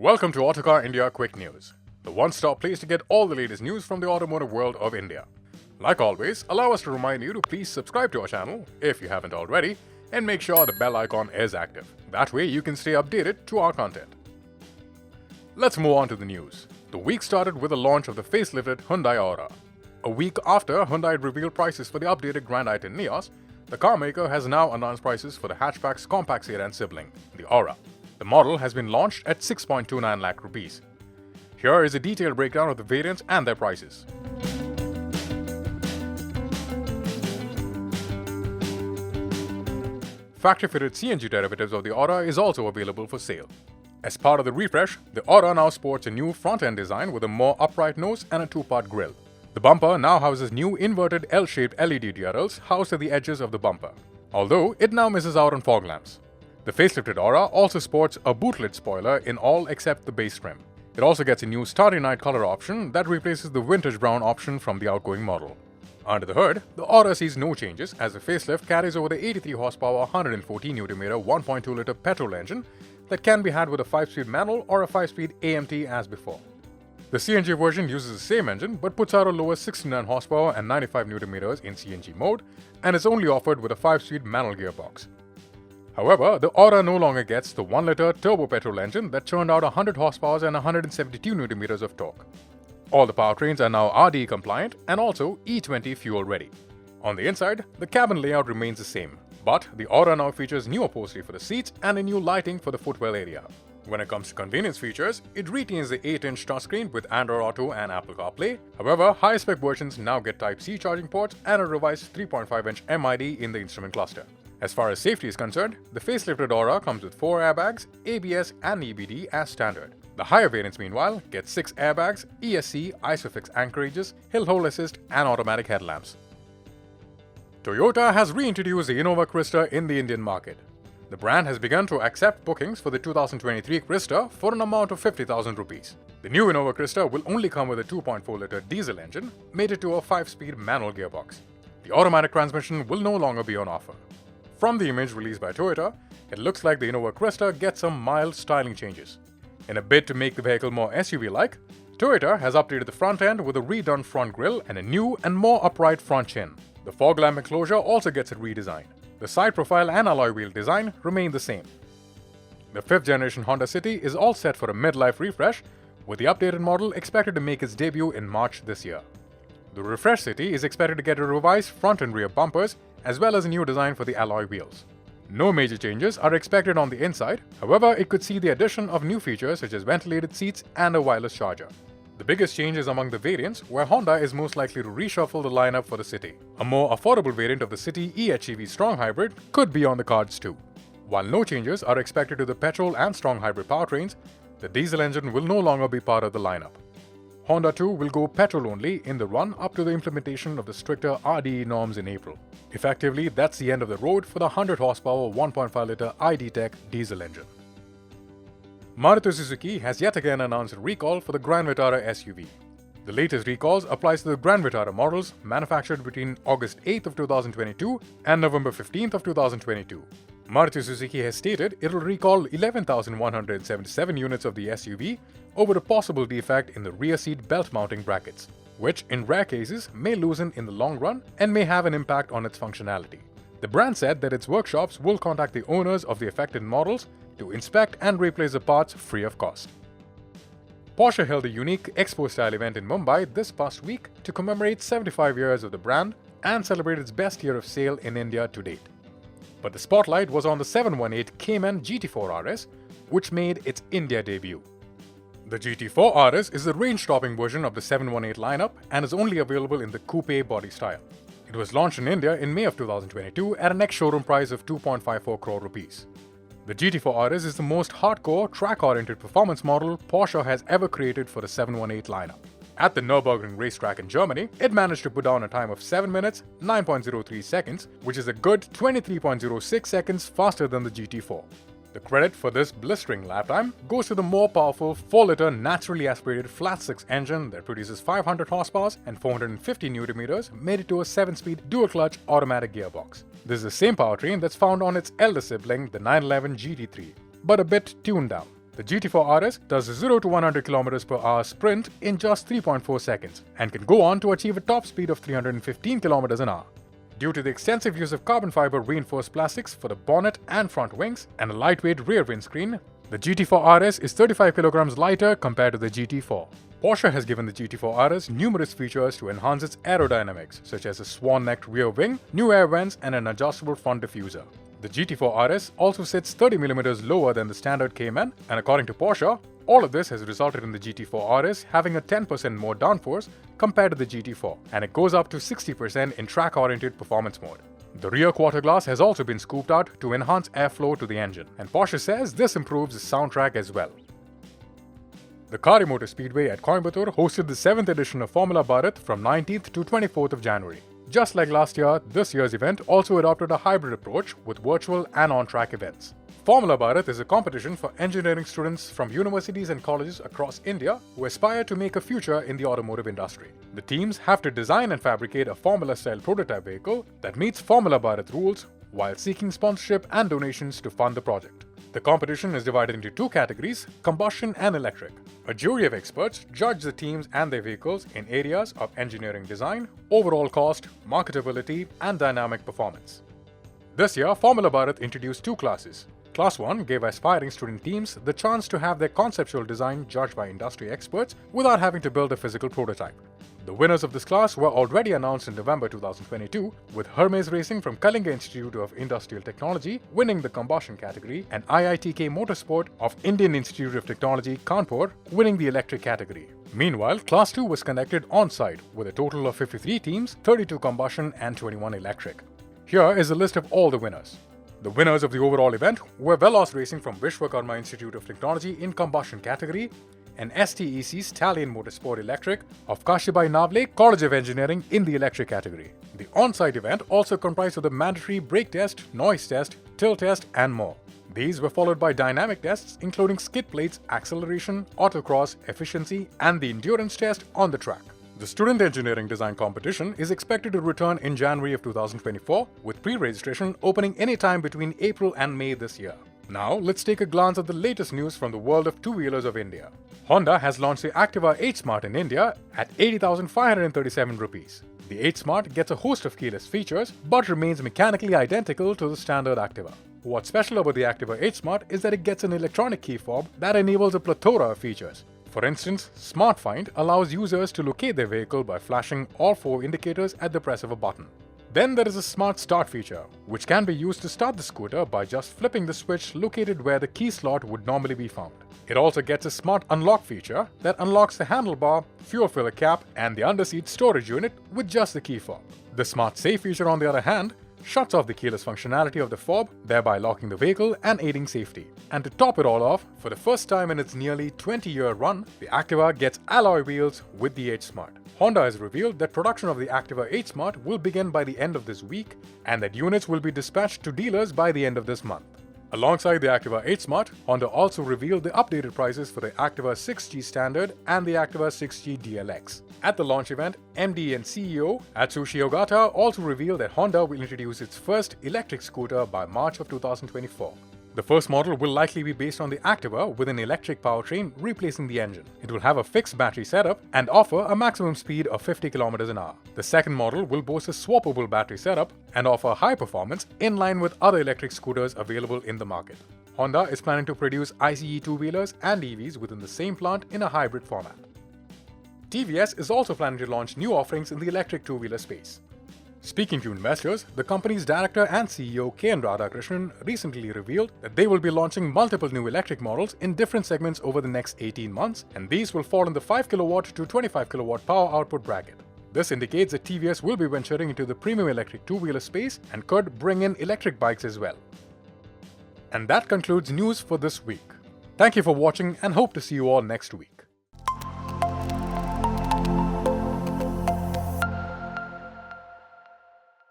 Welcome to Autocar India Quick News, the one-stop place to get all the latest news from the automotive world of India. Like always, allow us to remind you to please subscribe to our channel if you haven't already and make sure the bell icon is active. That way you can stay updated to our content. Let's move on to the news. The week started with the launch of the facelifted Hyundai Aura. A week after Hyundai had revealed prices for the updated Grand i10 Nios, the car maker has now announced prices for the hatchback's compact sedan sibling, the Aura. The model has been launched at 6.29 lakh rupees. Here is a detailed breakdown of the variants and their prices. Factory-fitted CNG derivatives of the Aura is also available for sale. As part of the refresh, the Aura now sports a new front-end design with a more upright nose and a two-part grille. The bumper now houses new inverted L-shaped LED DRLs housed at the edges of the bumper, although it now misses out on fog lamps. The facelifted Aura also sports a boot-lid spoiler in all except the base trim. It also gets a new Starry Night color option that replaces the vintage brown option from the outgoing model. Under the hood, the Aura sees no changes as the facelift carries over the 83 horsepower 140 Nm 1.2-liter petrol engine that can be had with a 5-speed manual or a 5-speed AMT as before. The CNG version uses the same engine but puts out a lower 69 horsepower and 95 Nm in CNG mode and is only offered with a 5-speed manual gearbox. However, the Aura no longer gets the 1-liter turbo petrol engine that churned out 100 horsepower and 172 Nm of torque. All the powertrains are now RDE compliant and also E20 fuel ready. On the inside, the cabin layout remains the same, but the Aura now features new upholstery for the seats and a new lighting for the footwell area. When it comes to convenience features, it retains the 8-inch touchscreen with Android Auto and Apple CarPlay. However, high-spec versions now get Type-C charging ports and a revised 3.5-inch MID in the instrument cluster. As far as safety is concerned, the facelifted Aura comes with 4 airbags, ABS and EBD as standard. The higher variants meanwhile get 6 airbags, ESC, ISOFIX anchorages, hill hold assist and automatic headlamps. Toyota has reintroduced the Innova Crysta in the Indian market. The brand has begun to accept bookings for the 2023 Crysta for an amount of 50,000 rupees. The new Innova Crysta will only come with a 2.4-liter diesel engine mated to a 5-speed manual gearbox. The automatic transmission will no longer be on offer. From the image released by Toyota, it looks like the Innova Crysta gets some mild styling changes. In a bid to make the vehicle more SUV-like, Toyota has updated the front end with a redone front grille and a new and more upright front chin. The fog lamp enclosure also gets a redesign. The side profile and alloy wheel design remain the same. The 5th generation Honda City is all set for a mid-life refresh, with the updated model expected to make its debut in March this year. The refreshed City is expected to get a revised front and rear bumpers as well as a new design for the alloy wheels. No major changes are expected on the inside, however it could see the addition of new features such as ventilated seats and a wireless charger. The biggest change is among the variants, where Honda is most likely to reshuffle the lineup for the City. A more affordable variant of the City eHEV Strong Hybrid could be on the cards too. While no changes are expected to the petrol and strong hybrid powertrains, the diesel engine will no longer be part of the lineup. Honda too will go petrol only in the run up to the implementation of the stricter RDE norms in April. Effectively, that's the end of the road for the 100 horsepower 1.5-liter ID Tech diesel engine. Maruti Suzuki has yet again announced a recall for the Grand Vitara SUV. The latest recalls applies to the Grand Vitara models manufactured between August 8th of 2022 and November 15th of 2022. Maruti Suzuki has stated it will recall 11,177 units of the SUV over a possible defect in the rear seat belt mounting brackets, which in rare cases may loosen in the long run and may have an impact on its functionality. The brand said that its workshops will contact the owners of the affected models to inspect and replace the parts free of cost. Porsche held a unique expo-style event in Mumbai this past week to commemorate 75 years of the brand and celebrate its best year of sale in India to date. But the spotlight was on the 718 Cayman GT4 RS, which made its India debut. The GT4 RS is the range-topping version of the 718 lineup and is only available in the coupe body style. It was launched in India in May of 2022 at an ex-showroom price of 2.54 crore rupees. The GT4 RS is the most hardcore, track-oriented performance model Porsche has ever created for the 718 lineup. At the Nürburgring racetrack in Germany, it managed to put down a time of 7 minutes, 9.03 seconds, which is a good 23.06 seconds faster than the GT4. The credit for this blistering lap time goes to the more powerful 4-liter naturally aspirated flat-six engine that produces 500 horsepower and 450 Nm mated to a 7-speed dual-clutch automatic gearbox. This is the same powertrain that's found on its elder sibling, the 911 GT3, but a bit tuned down. The GT4 RS does 0 to 100 km per hour sprint in just 3.4 seconds and can go on to achieve a top speed of 315 km an hour. Due to the extensive use of carbon fiber reinforced plastics for the bonnet and front wings and a lightweight rear windscreen, the GT4 RS is 35 kg lighter compared to the GT4. Porsche has given the GT4 RS numerous features to enhance its aerodynamics, such as a swan-necked rear wing, new air vents and an adjustable front diffuser. The GT4 RS also sits 30 mm lower than the standard Cayman, and according to Porsche, all of this has resulted in the GT4 RS having a 10% more downforce compared to the GT4, and it goes up to 60% in track-oriented performance mode. The rear quarter glass has also been scooped out to enhance airflow to the engine, and Porsche says this improves the soundtrack as well. The Kari Motor Speedway at Coimbatore hosted the 7th edition of Formula Bharat from 19th to 24th of January. Just like last year, this year's event also adopted a hybrid approach with virtual and on-track events. Formula Bharat is a competition for engineering students from universities and colleges across India who aspire to make a future in the automotive industry. The teams have to design and fabricate a Formula-style prototype vehicle that meets Formula Bharat rules while seeking sponsorship and donations to fund the project. The competition is divided into two categories, combustion and electric. A jury of experts judge the teams and their vehicles in areas of engineering design, overall cost, marketability, and dynamic performance. This year, Formula Bharat introduced two classes. Class 1 gave aspiring student teams the chance to have their conceptual design judged by industry experts without having to build a physical prototype. The winners of this class were already announced in November 2022, with Hermes Racing from Kalinga Institute of Industrial Technology winning the combustion category and IITK Motorsport of Indian Institute of Technology, Kanpur, winning the electric category. Meanwhile, Class 2 was conducted on-site with a total of 53 teams, 32 combustion and 21 electric. Here is a list of all the winners. The winners of the overall event were Veloz Racing from Vishwakarma Institute of Technology in combustion category and STEC Stallion Motorsport Electric of Kashibai Navle College of Engineering in the electric category. The on-site event also comprised of the mandatory brake test, noise test, tilt test and more. These were followed by dynamic tests including skid plates, acceleration, autocross, efficiency and the endurance test on the track. The Student Engineering Design Competition is expected to return in January of 2024, with pre-registration opening anytime between April and May this year. Now, let's take a glance at the latest news from the world of two-wheelers of India. Honda has launched the Activa H-Smart in India at 80,537 rupees. The H-Smart gets a host of keyless features, but remains mechanically identical to the standard Activa. What's special about the Activa H-Smart is that it gets an electronic key fob that enables a plethora of features. For instance, Smart Find allows users to locate their vehicle by flashing all four indicators at the press of a button. Then there is a Smart Start feature, which can be used to start the scooter by just flipping the switch located where the key slot would normally be found. It also gets a Smart Unlock feature that unlocks the handlebar, fuel filler cap, and the underseat storage unit with just the key fob. The Smart Save feature, on the other hand, shuts off the keyless functionality of the fob, thereby locking the vehicle and aiding safety. And to top it all off, for the first time in its nearly 20-year run, the Activa gets alloy wheels with the H-Smart. Honda has revealed that production of the Activa H-Smart will begin by the end of this week and that units will be dispatched to dealers by the end of this month. Alongside the Activa H-Smart, Honda also revealed the updated prices for the Activa 6G Standard and the Activa 6G DLX. At the launch event, MD and CEO Atsushi Ogata also revealed that Honda will introduce its first electric scooter by March of 2024. The first model will likely be based on the Activa with an electric powertrain replacing the engine. It will have a fixed battery setup and offer a maximum speed of 50 km an hour. The second model will boast a swappable battery setup and offer high performance in line with other electric scooters available in the market. Honda is planning to produce ICE two-wheelers and EVs within the same plant in a hybrid format. TVS is also planning to launch new offerings in the electric two-wheeler space. Speaking to investors, the company's director and CEO K. N. Radhakrishnan recently revealed that they will be launching multiple new electric models in different segments over the next 18 months, and these will fall in the 5 kW to 25 kW power output bracket. This indicates that TVS will be venturing into the premium electric two-wheeler space and could bring in electric bikes as well. And that concludes news for this week. Thank you for watching and hope to see you all next week.